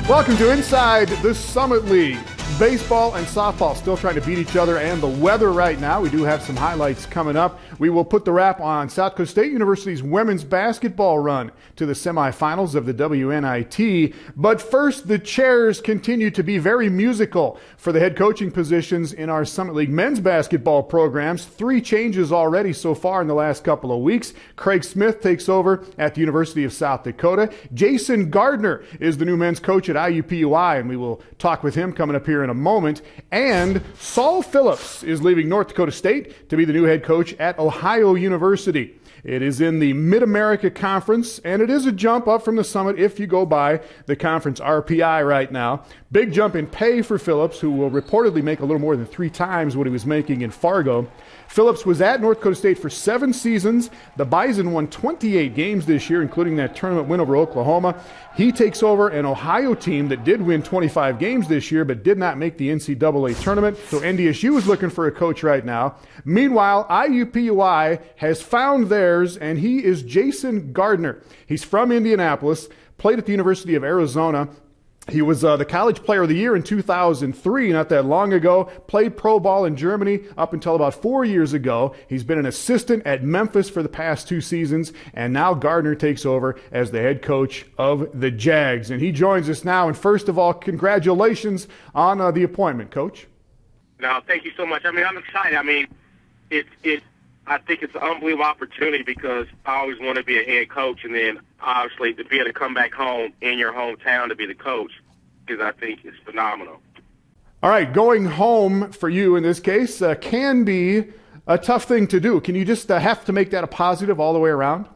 Welcome to Inside the Summit League. Baseball and softball still trying to beat each other, and the weather right now. We do have some highlights coming up. We will put the wrap on South Dakota State University's women's basketball run to the semifinals of the WNIT. But first, the chairs continue to be very musical for the head coaching positions in our Summit League men's basketball programs. 3 changes already so far in the last couple of weeks. Craig Smith takes over at the University of South Dakota. Jason Gardner is the new men's coach at IUPUI, and we will talk with him coming up here in a moment. And Saul Phillips is leaving North Dakota State to be the new head coach at Ohio University. It is in the Mid-America Conference, and it is a jump up from the Summit if you go by the conference RPI right now. Big jump in pay for Phillips, who will reportedly make a little more than 3 times what he was making in Fargo. Phillips was at North Dakota State for 7 seasons. The Bison won 28 games this year, including that tournament win over Oklahoma. He takes over an Ohio team that did win 25 games this year, but did not make the NCAA tournament. So NDSU is looking for a coach right now. Meanwhile, IUPUI has found theirs, and he is Jason Gardner. He's from Indianapolis, played at the University of Arizona. He was the College Player of the Year in 2003, not that long ago. Played pro ball in Germany up until about 4 years ago. He's been an assistant at Memphis for the past 2 seasons, and now Gardner takes over as the head coach of the Jags. And he joins us now. And first of all, congratulations on the appointment, Coach. No, thank you so much. I mean, I'm excited. I mean, I think it's an unbelievable opportunity because I always want to be a head coach, and then obviously to be able to come back home in your hometown to be the coach, because I think it's phenomenal. All right, going home for you in this case can be a tough thing to do. Can you just have to make that a positive all the way around?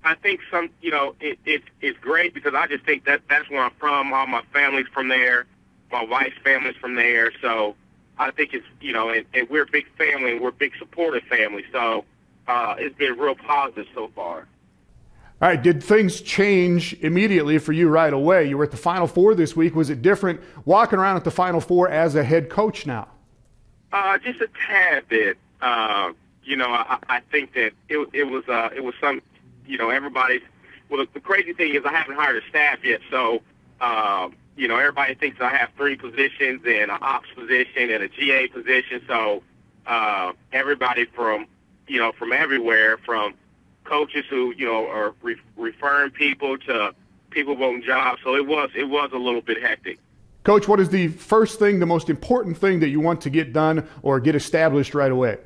I think it's great because I just think that's where I'm from. All my family's from there. My wife's family's from there. So I think it's, and we're a big family and we're a big supportive family. So it's been real positive so far. All right, did things change immediately for you right away? You were at the Final Four this week. Was it different walking around at the Final Four as a head coach now? Just a tad bit. I think that it was some, everybody's. Well, the crazy thing is I haven't hired a staff yet, so everybody thinks I have 3 positions and an ops position and a GA position. So everybody from everywhere, from coaches who are referring people to people wanting jobs. So it was a little bit hectic. Coach, what is the first thing, the most important thing that you want to get done or get established right away?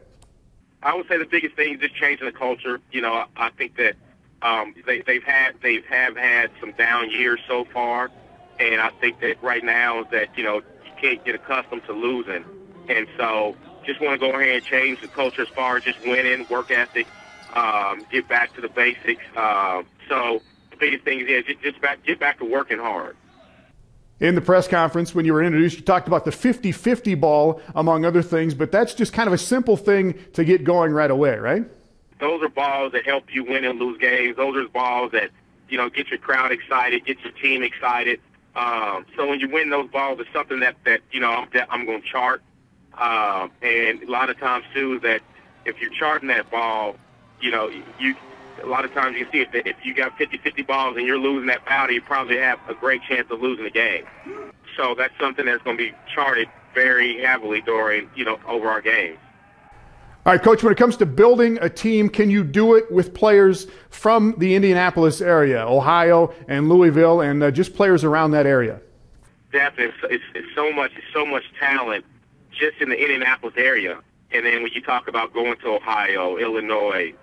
I would say the biggest thing is just changing the culture. I think that they have had some down years so far, and I think that right now is that you can't get accustomed to losing, and so just want to go ahead and change the culture as far as just winning, work ethic, get back to the basics. So the biggest thing is get back to working hard. In the press conference, when you were introduced, you talked about the 50-50 ball, among other things, but that's just kind of a simple thing to get going right away, right? Those are balls that help you win and lose games. Those are balls that, get your crowd excited, get your team excited. So when you win those balls, it's something that I'm going to chart. And a lot of times, too, is that if you're charting that ball, a lot of times you can see if you got 50-50 balls and you're losing that battle, you probably have a great chance of losing the game. So that's something that's going to be charted very heavily during, over our games. All right, Coach, when it comes to building a team, can you do it with players from the Indianapolis area, Ohio and Louisville, and just players around that area? Definitely. It's so much talent just in the Indianapolis area. And then when you talk about going to Ohio, Illinois,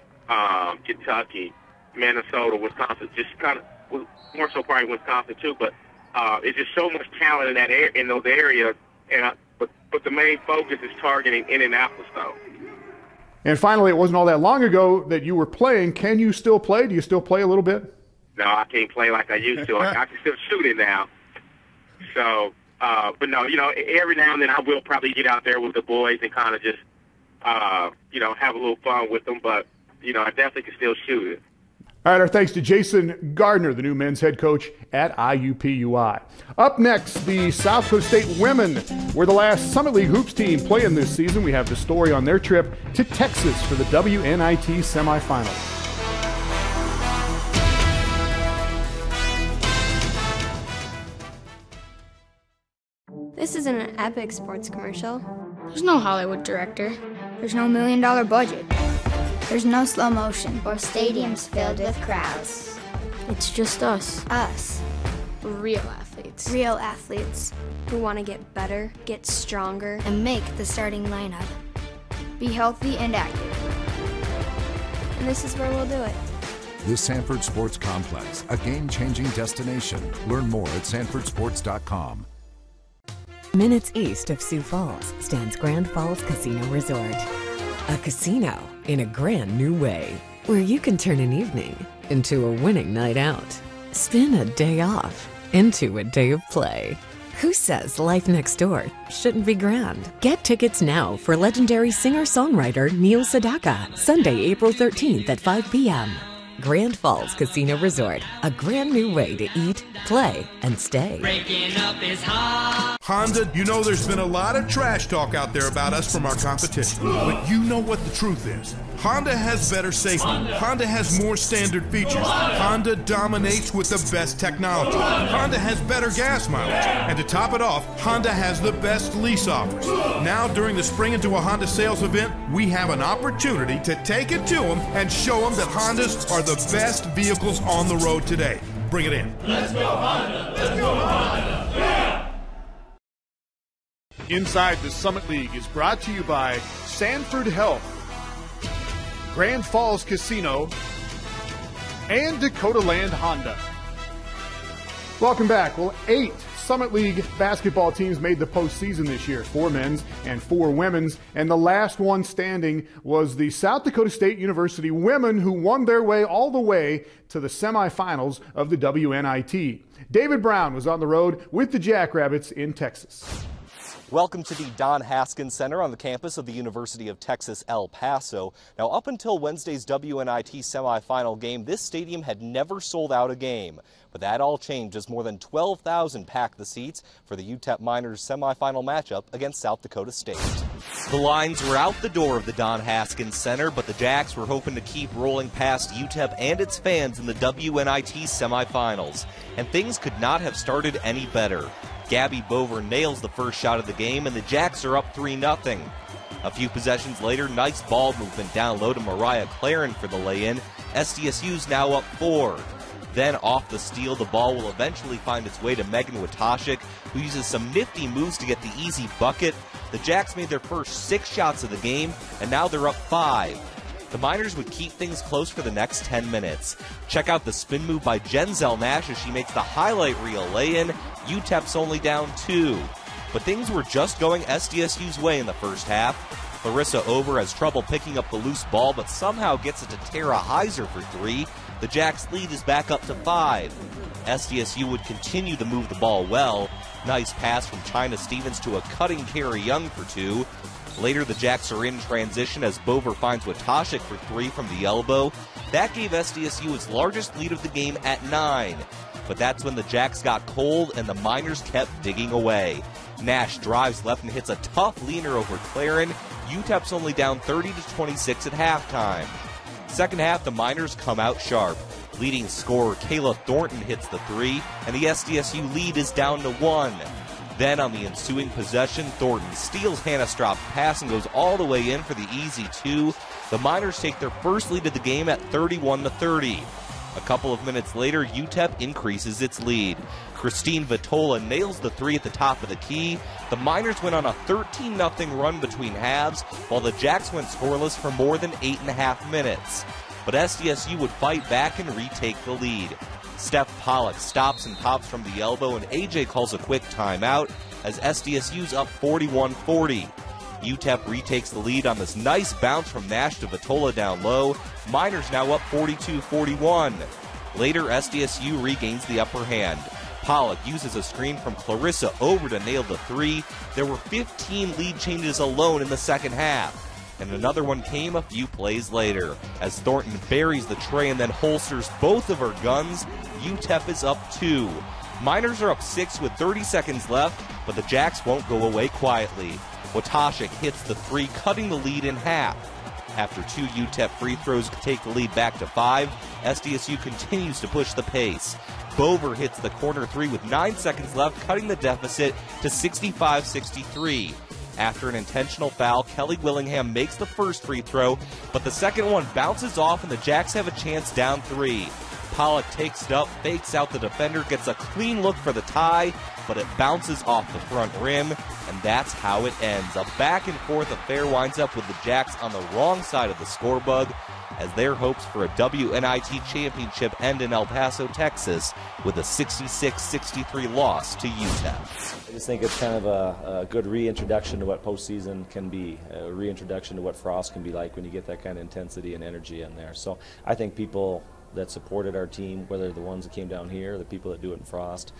Kentucky, Minnesota, Wisconsin, just kind of more so probably Wisconsin too, but it's just so much talent in that in those areas. And but the main focus is targeting Indianapolis though. And finally, it wasn't all that long ago that you were playing. Can you still play? Do you still play a little bit? No, I can't play like I used to. I can still shoot it now. So, but no, every now and then I will probably get out there with the boys and kind of just, have a little fun with them. But, I definitely can still shoot it. All right, our thanks to Jason Gardner, the new men's head coach at IUPUI. Up next, the South Dakota State women were the last Summit League Hoops team playing this season. We have the story on their trip to Texas for the WNIT semifinals. This isn't an epic sports commercial. There's no Hollywood director. There's no $1 million budget. There's no slow motion. Or stadiums filled with crowds. It's just us. Us. Real athletes. Real athletes. Who want to get better, get stronger, and make the starting lineup. Be healthy and active. And this is where we'll do it. The Sanford Sports Complex, a game-changing destination. Learn more at sanfordsports.com. Minutes east of Sioux Falls stands Grand Falls Casino Resort. A casino in a grand new way, where you can turn an evening into a winning night out. Spin a day off into a day of play. Who says life next door shouldn't be grand? Get tickets now for legendary singer-songwriter Neil Sedaka, Sunday, April 13th at 5 p.m. Grand Falls Casino Resort, a grand new way to eat, play, and stay. Breaking up is hard. Honda, you know there's been a lot of trash talk out there about us from our competition. But you know what the truth is. Honda has better safety. Honda has more standard features. Honda dominates with the best technology. Honda has better gas mileage. And to top it off, Honda has the best lease offers. Now, during the Spring Into a Honda sales event, we have an opportunity to take it to them and show them that Hondas are the best vehicles on the road today. Bring it in. Let's go Honda! Let's go Honda! Yeah! Inside the Summit League is brought to you by Sanford Health, Grand Falls Casino, and Dakota Land Honda. Welcome back. Well, 8 Summit League basketball teams made the postseason this year, 4 men's and 4 women's, and the last one standing was the South Dakota State University women, who won their way all the way to the semifinals of the WNIT. David Brown was on the road with the Jackrabbits in Texas. Welcome to the Don Haskins Center on the campus of the University of Texas, El Paso. Now, up until Wednesday's WNIT semifinal game, this stadium had never sold out a game. But that all changed as more than 12,000 packed the seats for the UTEP Miners semifinal matchup against South Dakota State. The lines were out the door of the Don Haskins Center, but the Jacks were hoping to keep rolling past UTEP and its fans in the WNIT semifinals. And things could not have started any better. Gabby Bover nails the first shot of the game, and the Jacks are up 3-0. A few possessions later, nice ball movement down low to Mariah Claren for the lay-in. SDSU's now up 4. Then off the steal, the ball will eventually find its way to Megan Watashik, who uses some nifty moves to get the easy bucket. The Jacks made their first 6 shots of the game, and now they're up 5. The Miners would keep things close for the next 10 minutes. Check out the spin move by Jenzel Nash as she makes the highlight reel lay-in. UTEP's only down 2. But things were just going SDSU's way in the first half. Clarissa Ober has trouble picking up the loose ball, but somehow gets it to Tara Heiser for 3. The Jacks' lead is back up to 5. SDSU would continue to move the ball well. Nice pass from China Stevens to a cutting Carrie Young for 2. Later, the Jacks are in transition as Bover finds Watashik for 3 from the elbow. That gave SDSU its largest lead of the game at 9. But that's when the Jacks got cold and the Miners kept digging away. Nash drives left and hits a tough leaner over Claren. UTEP's only down 30-26 at halftime. Second half, the Miners come out sharp. Leading scorer Kayla Thornton hits the 3, and the SDSU lead is down to 1. Then on the ensuing possession, Thornton steals Hannah Stropp's pass and goes all the way in for the easy 2. The Miners take their first lead of the game at 31-30. A couple of minutes later, UTEP increases its lead. Christine Vitola nails the 3 at the top of the key. The Miners went on a 13-0 run between halves, while the Jacks went scoreless for more than 8.5 minutes. But SDSU would fight back and retake the lead. Steph Pollock stops and pops from the elbow, and AJ calls a quick timeout as SDSU's up 41-40. UTEP retakes the lead on this nice bounce from Nash to Vitola down low. Miners now up 42-41. Later, SDSU regains the upper hand. Pollock uses a screen from Clarissa Ober to nail the 3. There were 15 lead changes alone in the second half. And another one came a few plays later. As Thornton buries the tray and then holsters both of her guns, UTEP is up 2. Miners are up 6 with 30 seconds left, but the Jacks won't go away quietly. Watashik hits the 3, cutting the lead in half. After 2 UTEP free throws take the lead back to 5, SDSU continues to push the pace. Bover hits the corner three with 9 seconds left, cutting the deficit to 65-63. After an intentional foul, Kelly Willingham makes the first free throw, but the second one bounces off and the Jacks have a chance down 3. Pollock takes it up, fakes out the defender, gets a clean look for the tie, but it bounces off the front rim, and that's how it ends. A back-and-forth affair winds up with the Jacks on the wrong side of the scorebug, as their hopes for a WNIT championship end in El Paso, Texas, with a 66-63 loss to UTEP. I just think it's kind of a good reintroduction to what postseason can be, a reintroduction to what Frost can be like when you get that kind of intensity and energy in there. So I think people that supported our team, whether the ones that came down here or the people that do it in Frost,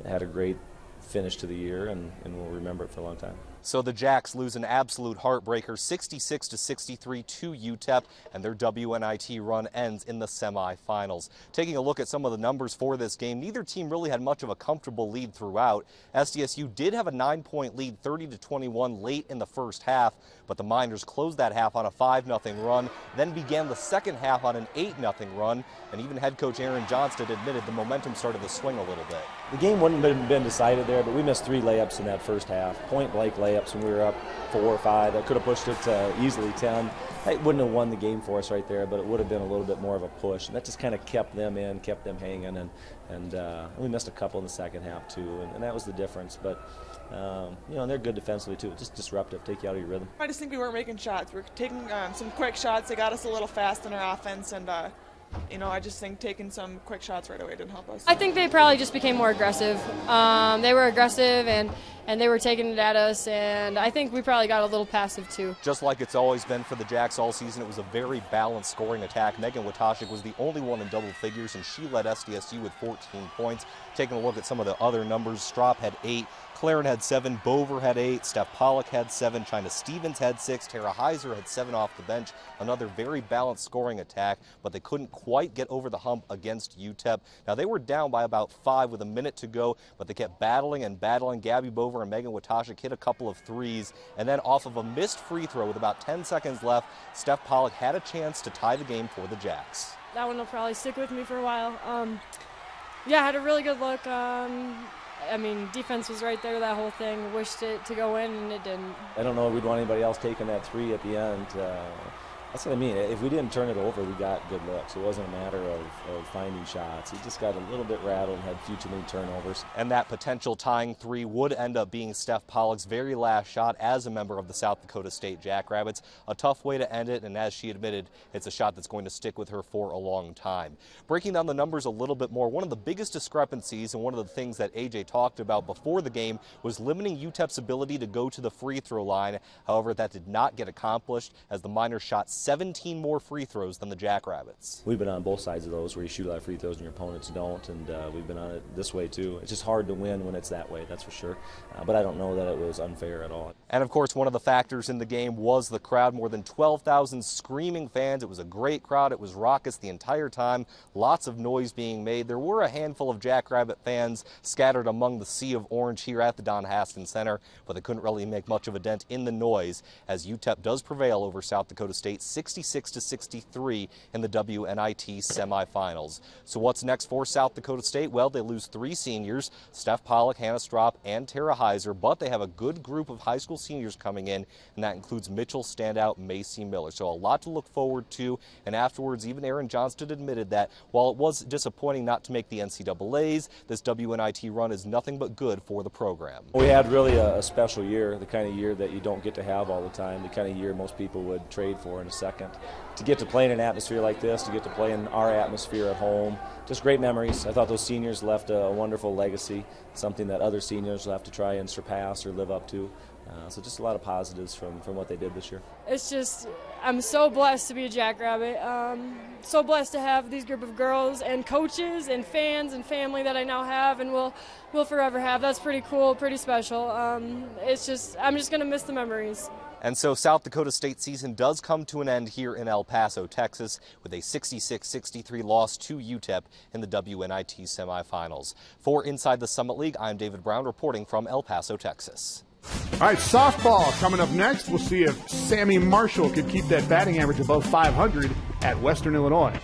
had a great finish to the year, and we'll remember it for a long time. So the Jacks lose an absolute heartbreaker, 66-63 to UTEP, and their WNIT run ends in the semifinals. Taking a look at some of the numbers for this game, neither team really had much of a comfortable lead throughout. SDSU did have a 9-point lead, 30-21 late in the first half, but the Miners closed that half on a 5-0 run, then began the second half on an 8-0 run, and even head coach Aaron Johnston admitted the momentum started to swing a little bit. The game wouldn't have been decided there, but we missed 3 layups in that first half, point-blank layups when we were up 4 or 5. That could have pushed it to easily 10. It wouldn't have won the game for us right there, but it would have been a little bit more of a push, and that just kind of kept them in, kept them hanging, and we missed a couple in the second half too, and that was the difference. But you know, and they're good defensively too. Just disruptive, take you out of your rhythm. I just think we weren't making shots. We were taking some quick shots. They got us a little fast in our offense, and you know, I just think taking some quick shots right away didn't help us. I think they probably just became more aggressive. They were aggressive and they were taking it at us, and I think we probably got a little passive too. Just like it's always been for the Jacks all season, it was a very balanced scoring attack. Megan Watashik was the only one in double figures, and she led SDSU with 14 points. Taking a look at some of the other numbers, Strop had 8, Claren had 7, Bover had 8, Steph Pollock had 7, China Stevens had 6, Tara Heiser had 7 off the bench. Another very balanced scoring attack, but they couldn't quite get over the hump against UTEP. Now, they were down by about 5 with a minute to go, but they kept battling and battling. Gabby Bover and Megan Watashik hit a couple of threes, and then off of a missed free throw with about 10 seconds left, Steph Pollock had a chance to tie the game for the Jacks. That one will probably stick with me for a while. Yeah, I had a really good look. I mean, defense was right there, that whole thing. Wished it to go in, and it didn't. I don't know if we'd want anybody else taking that 3 at the end. That's what I mean. If we didn't turn it over, we got good looks. It wasn't a matter of finding shots. He just got a little bit rattled and had a few too many turnovers. And that potential tying 3 would end up being Steph Pollock's very last shot as a member of the South Dakota State Jackrabbits. A tough way to end it, and as she admitted, it's a shot that's going to stick with her for a long time. Breaking down the numbers a little bit more, one of the biggest discrepancies and one of the things that AJ talked about before the game was limiting UTEP's ability to go to the free throw line. However, that did not get accomplished as the Miners shot 17 more free throws than the Jackrabbits. We've been on both sides of those where you shoot a lot of free throws and your opponents don't, and we've been on it this way too. It's just hard to win when it's that way, that's for sure. But I don't know that it was unfair at all. And of course, one of the factors in the game was the crowd. More than 12,000 screaming fans. It was a great crowd. It was raucous the entire time. Lots of noise being made. There were a handful of Jackrabbit fans scattered among the sea of orange here at the Don Haskins Center, but they couldn't really make much of a dent in the noise as UTEP does prevail over South Dakota State 66-63 in the WNIT semifinals. So what's next for South Dakota State? Well, they lose 3 seniors, Steph Pollock, Hannah Strop, and Tara Heiser, but they have a good group of high school seniors coming in, and that includes Mitchell standout Macy Miller. So a lot to look forward to, and afterwards, even Aaron Johnston admitted that while it was disappointing not to make the NCAAs, this WNIT run is nothing but good for the program. We had really a special year, the kind of year that you don't get to have all the time, the kind of year most people would trade for in a second. To get to play in an atmosphere like this, to get to play in our atmosphere at home, just great memories. I thought those seniors left a wonderful legacy, something that other seniors will have to try and surpass or live up to. So just a lot of positives from what they did this year. It's just, I'm so blessed to be a Jackrabbit. So blessed to have these group of girls and coaches and fans and family that I now have and will forever have. That's pretty cool, pretty special. It's just, I'm just going to miss the memories. And so South Dakota State season does come to an end here in El Paso, Texas, with a 66-63 loss to UTEP in the WNIT semifinals. For Inside the Summit League, I'm David Brown reporting from El Paso, Texas. All right, softball coming up next. We'll see if Sammy Marshall could keep that batting average above 500 at Western Illinois.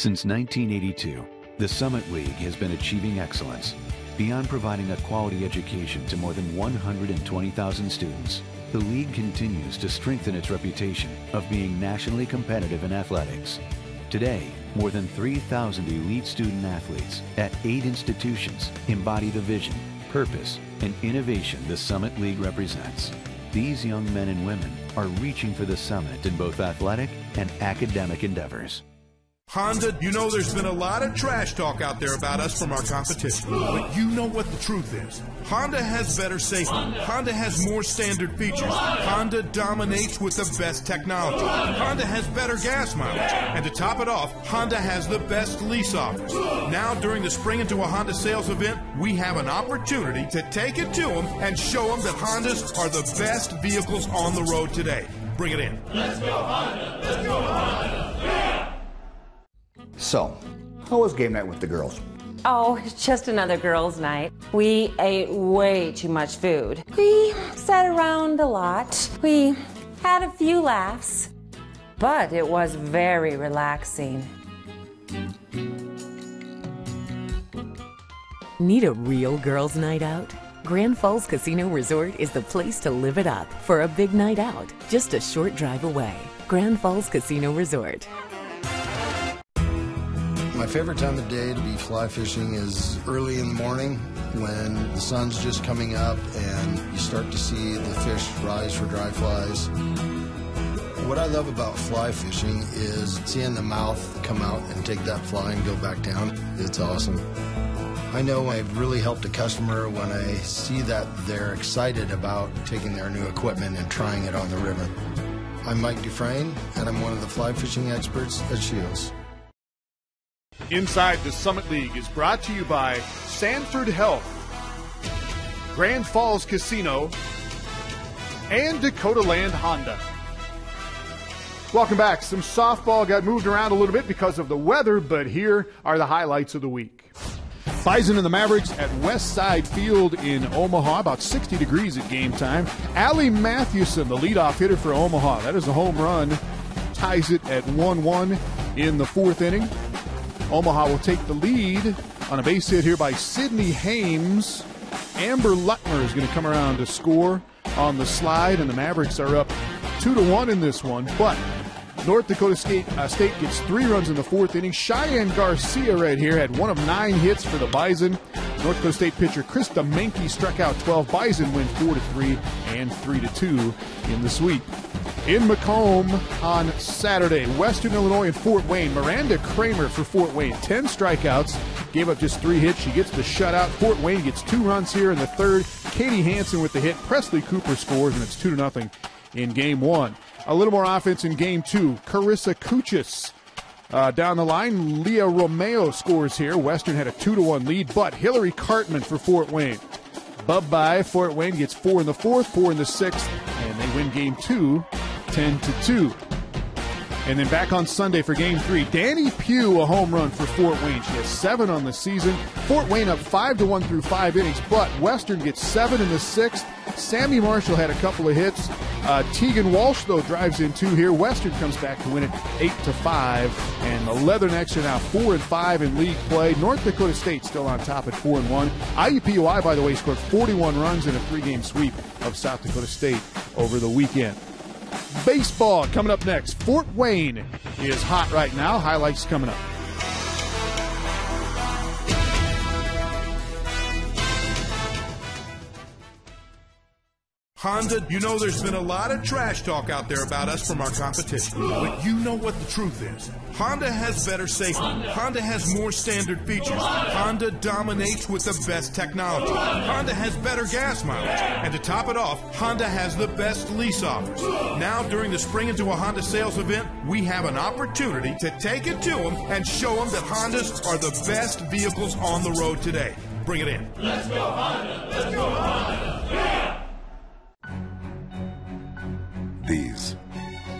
Since 1982, the Summit League has been achieving excellence. Beyond providing a quality education to more than 120,000 students, the league continues to strengthen its reputation of being nationally competitive in athletics. Today, more than 3,000 elite student athletes at 8 institutions embody the vision, purpose, and innovation the Summit League represents. These young men and women are reaching for the summit in both athletic and academic endeavors. Honda, you know there's been a lot of trash talk out there about us from our competition, but you know what the truth is. Honda has better safety. Honda has more standard features. Honda dominates with the best technology. Honda has better gas mileage. And to top it off, Honda has the best lease offers. Now, during the Spring Into a Honda sales event, we have an opportunity to take it to them and show them that Hondas are the best vehicles on the road today. Bring it in. Let's go Honda! Let's go Honda! Yeah! So, how was game night with the girls? Oh, it's just another girls' night. We ate way too much food. We sat around a lot. We had a few laughs, but it was very relaxing. Need a real girls' night out? Grand Falls Casino Resort is the place to live it up for a big night out, just a short drive away. Grand Falls Casino Resort. My favorite time of day to be fly fishing is early in the morning when the sun's just coming up and you start to see the fish rise for dry flies. What I love about fly fishing is seeing the mouth come out and take that fly and go back down. It's awesome. I know I've really helped a customer when I see that they're excited about taking their new equipment and trying it on the river. I'm Mike Dufresne, and I'm one of the fly fishing experts at Shields. Inside the Summit League is brought to you by Sanford Health, Grand Falls Casino, and Dakota Land Honda. Welcome back. Some softball got moved around a little bit because of the weather, but here are the highlights of the week. Bison and the Mavericks at West Side Field in Omaha, about 60 degrees at game time. Allie Mathewson, the leadoff hitter for Omaha. That is a home run. Ties it at 1-1 in the fourth inning. Omaha will take the lead on a base hit here by Sydney Hames. Amber Luttmer is going to come around to score on the slide, and the Mavericks are up 2-1 in this one. But North Dakota State gets 3 runs in the fourth inning. Cheyenne Garcia right here had 1 of 9 hits for the Bison. North Dakota State pitcher Krista Menke struck out 12. Bison win 4-3 and 3-2 in the sweep. In Macomb on Saturday, Western Illinois and Fort Wayne. Miranda Kramer for Fort Wayne, 10 strikeouts, gave up just 3 hits. She gets the shutout. Fort Wayne gets 2 runs here in the third. Katie Hansen with the hit. Presley Cooper scores, and it's 2-0 in game 1. A little more offense in game 2. Carissa Kuchis down the line. Leah Romeo scores here. Western had a 2-1 lead, but Hillary Cartman for Fort Wayne. Bye-bye. Fort Wayne gets 4 in the fourth, 4 in the sixth, and they win game 2, 10-2. And then back on Sunday for game 3, Danny Pugh, a home run for Fort Wayne. She has 7 on the season. Fort Wayne up 5-1 through 5 innings, but Western gets 7 in the sixth. Sammy Marshall had a couple of hits. Tegan Walsh, though, drives in 2 here. Western comes back to win it 8-5. And the Leathernecks are now 4-5 in league play. North Dakota State still on top at 4-1. IUPUI, by the way, scored 41 runs in a 3-game sweep of South Dakota State over the weekend. Baseball coming up next. Fort Wayne is hot right now. Highlights coming up. Honda, you know there's been a lot of trash talk out there about us from our competition, but you know what the truth is. Honda has better safety. Honda has more standard features. Honda dominates with the best technology. Honda has better gas mileage. And to top it off, Honda has the best lease offers. Now, during the Spring Into a Honda sales event, we have an opportunity to take it to them and show them that Hondas are the best vehicles on the road today. Bring it in. Let's go Honda! Let's go Honda! Yeah! These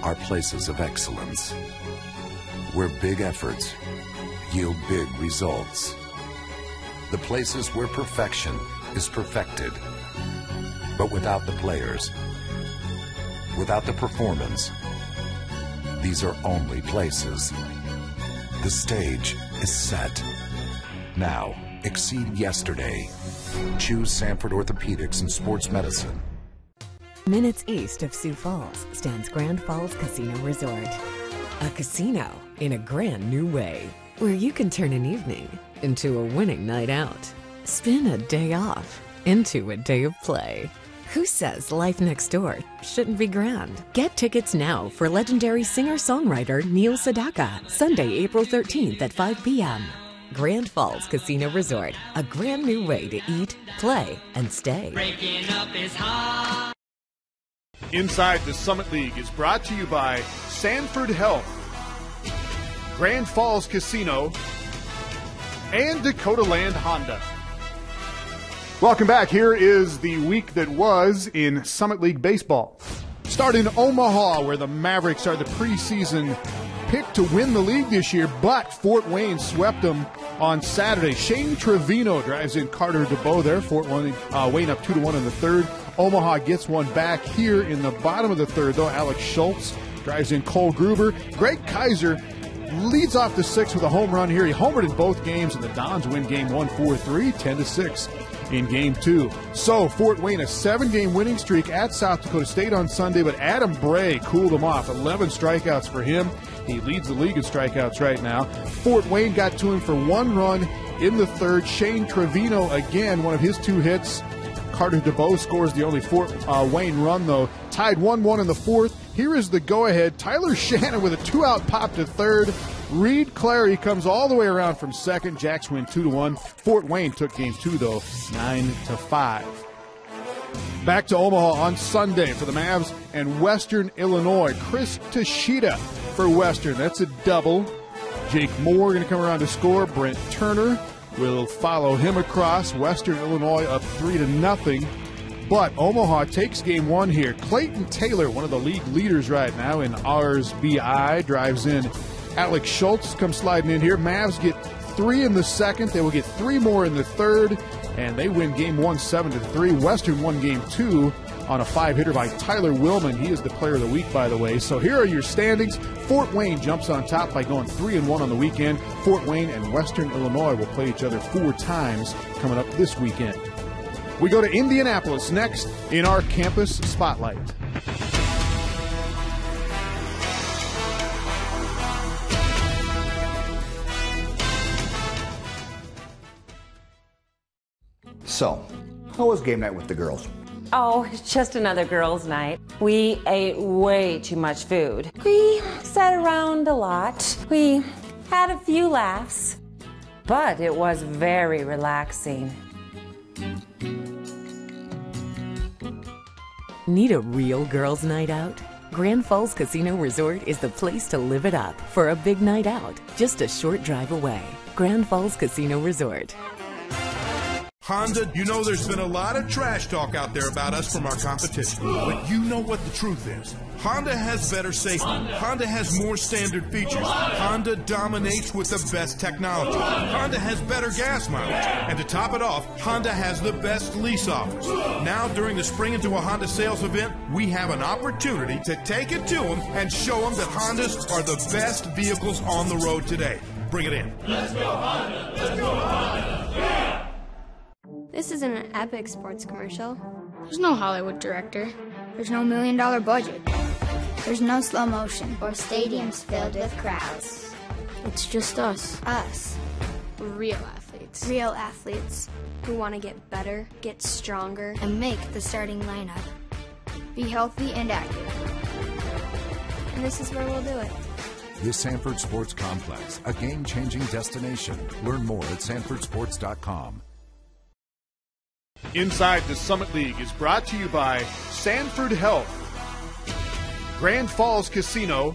are places of excellence, where big efforts yield big results. The places where perfection is perfected, but without the players, without the performance, these are only places. The stage is set. Now, exceed yesterday. Choose Sanford Orthopedics and Sports Medicine. Minutes east of Sioux Falls stands Grand Falls Casino Resort. A casino in a grand new way, where you can turn an evening into a winning night out. Spin a day off into a day of play. Who says life next door shouldn't be grand? Get tickets now for legendary singer-songwriter Neil Sedaka, Sunday, April 13th at 5 p.m. Grand Falls Casino Resort, a grand new way to eat, play, and stay. Breaking up is hard. Inside the Summit League is brought to you by Sanford Health, Grand Falls Casino, and Dakota Land Honda. Welcome back. Here is the week that was in Summit League baseball. Start in Omaha, where the Mavericks are the preseason pick to win the league this year, but Fort Wayne swept them on Saturday. Shane Trevino drives in Carter DeBow there. Fort Wayne up 2-1 in the third. Omaha gets one back here in the bottom of the third, though. Alex Schultz drives in Cole Gruber. Greg Kaiser leads off the sixth with a home run here. He homered in both games, and the Dons win game 1 4-3, 10-6 in game 2. So Fort Wayne, a 7-game winning streak at South Dakota State on Sunday, but Adam Bray cooled them off. 11 strikeouts for him. He leads the league in strikeouts right now. Fort Wayne got to him for 1 run in the third. Shane Trevino, again, one of his 2 hits. Carter DeBow scores the only Fort Wayne run, though. Tied 1-1 in the fourth. Here is the go-ahead. Tyler Shannon with a 2-out pop to third. Reed Clary comes all the way around from second. Jacks win 2-1. Fort Wayne took game 2, though, 9-5. Back to Omaha on Sunday for the Mavs and Western Illinois. Chris Tashita for Western. That's a double. Jake Moore going to come around to score. Brent Turner will follow him across. Western Illinois up 3-0. But Omaha takes game 1 here. Clayton Taylor, one of the league leaders right now in RSBI, drives in. Alex Schultz comes sliding in here. Mavs get 3 in the second. They will get 3 more in the third, and they win game 1 7-3. Western won game 2 on a 5-hitter by Tyler Willman. He is the player of the week, by the way. So here are your standings. Fort Wayne jumps on top by going 3-1 on the weekend. Fort Wayne and Western Illinois will play each other 4 times coming up this weekend. We go to Indianapolis next in our campus spotlight. So, how was game night with the girls? Oh, it's just another girls' night. We ate way too much food. We sat around a lot. We had a few laughs, but it was very relaxing. Need a real girls' night out? Grand Falls Casino Resort is the place to live it up for a big night out, just a short drive away. Grand Falls Casino Resort. Honda, you know there's been a lot of trash talk out there about us from our competition, but you know what the truth is. Honda has better safety. Honda has more standard features. Honda dominates with the best technology. Honda has better gas mileage. And to top it off, Honda has the best lease offers. Now, during the Spring Into a Honda sales event, we have an opportunity to take it to them and show them that Hondas are the best vehicles on the road today. Bring it in. Let's go Honda! Let's go Honda! Yeah! This isn't an Epic Sports commercial. There's no Hollywood director. There's no $1 million budget. There's no slow motion. Or stadiums filled with crowds. It's just us. Us. Real athletes. Real athletes who want to get better, get stronger, and make the starting lineup. Be healthy and active. And this is where we'll do it. The Sanford Sports Complex, a game-changing destination. Learn more at sanfordsports.com. Inside the Summit League is brought to you by Sanford Health, Grand Falls Casino,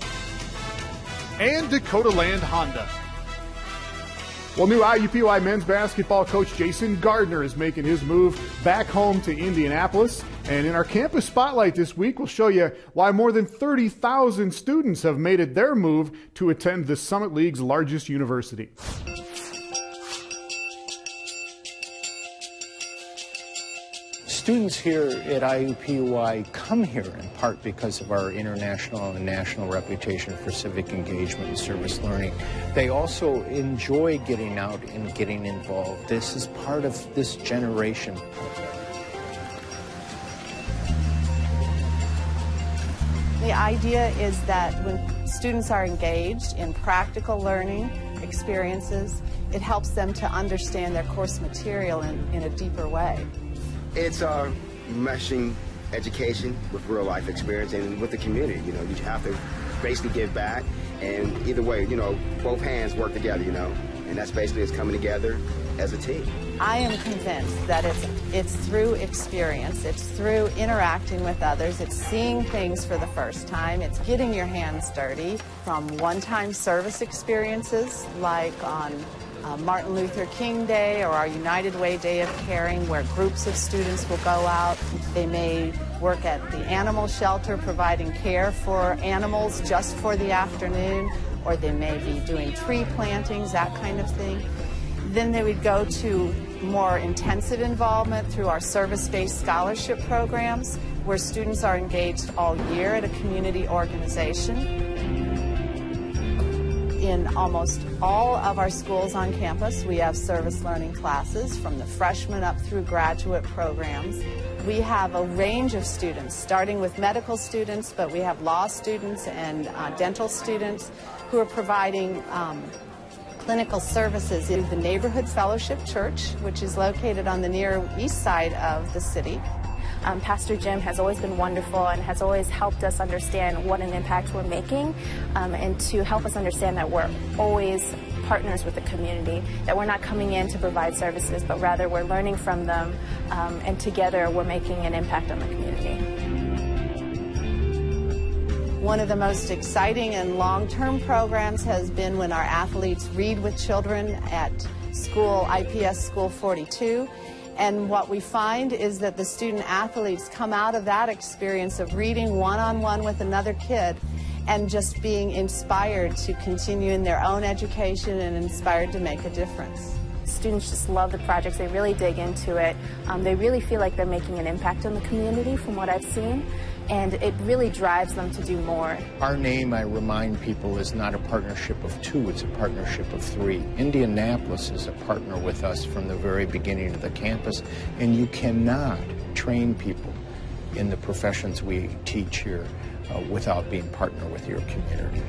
and Dakota Land Honda. Well, new IUPUI men's basketball coach Jason Gardner is making his move back home to Indianapolis. And in our campus spotlight this week, we'll show you why more than 30,000 students have made it their move to attend the Summit League's largest university. Students here at IUPUI come here in part because of our international and national reputation for civic engagement and service learning. They also enjoy getting out and getting involved. This is part of this generation. The idea is that when students are engaged in practical learning experiences, it helps them to understand their course material in a deeper way. It's meshing education with real life experience and with the community. You know, you have to basically give back, and either way, you know, both hands work together, you know, and that's basically it's coming together as a team. I am convinced that it's through experience, it's through interacting with others, it's seeing things for the first time, it's getting your hands dirty, from one-time service experiences like on Martin Luther King Day or our United Way Day of Caring, where groups of students will go out. They may work at the animal shelter providing care for animals just for the afternoon, or they may be doing tree plantings, that kind of thing. Then they would go to more intensive involvement through our service-based scholarship programs, where students are engaged all year at a community organization. In almost all of our schools on campus, we have service learning classes from the freshman up through graduate programs. We have a range of students, starting with medical students, but we have law students and dental students who are providing clinical services in the Neighborhood Fellowship Church, which is located on the near east side of the city. Pastor Jim has always been wonderful and has always helped us understand what an impact we're making, and to help us understand that we're always partners with the community, that we're not coming in to provide services, but rather we're learning from them, and together we're making an impact on the community. One of the most exciting and long-term programs has been when our athletes read with children at school, IPS School 42. And what we find is that the student athletes come out of that experience of reading one-on-one with another kid and just being inspired to continue in their own education and inspired to make a difference. Students just love the projects. They really dig into it. They really feel like they're making an impact on the community from what I've seen, and it really drives them to do more. Our name, I remind people, is not a partnership of two, it's a partnership of three. Indianapolis is a partner with us from the very beginning of the campus, and you cannot train people in the professions we teach here without being partner with your community.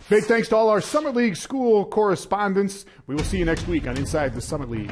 Big thanks to all our Summit League school correspondents. We will see you next week on Inside the Summit League.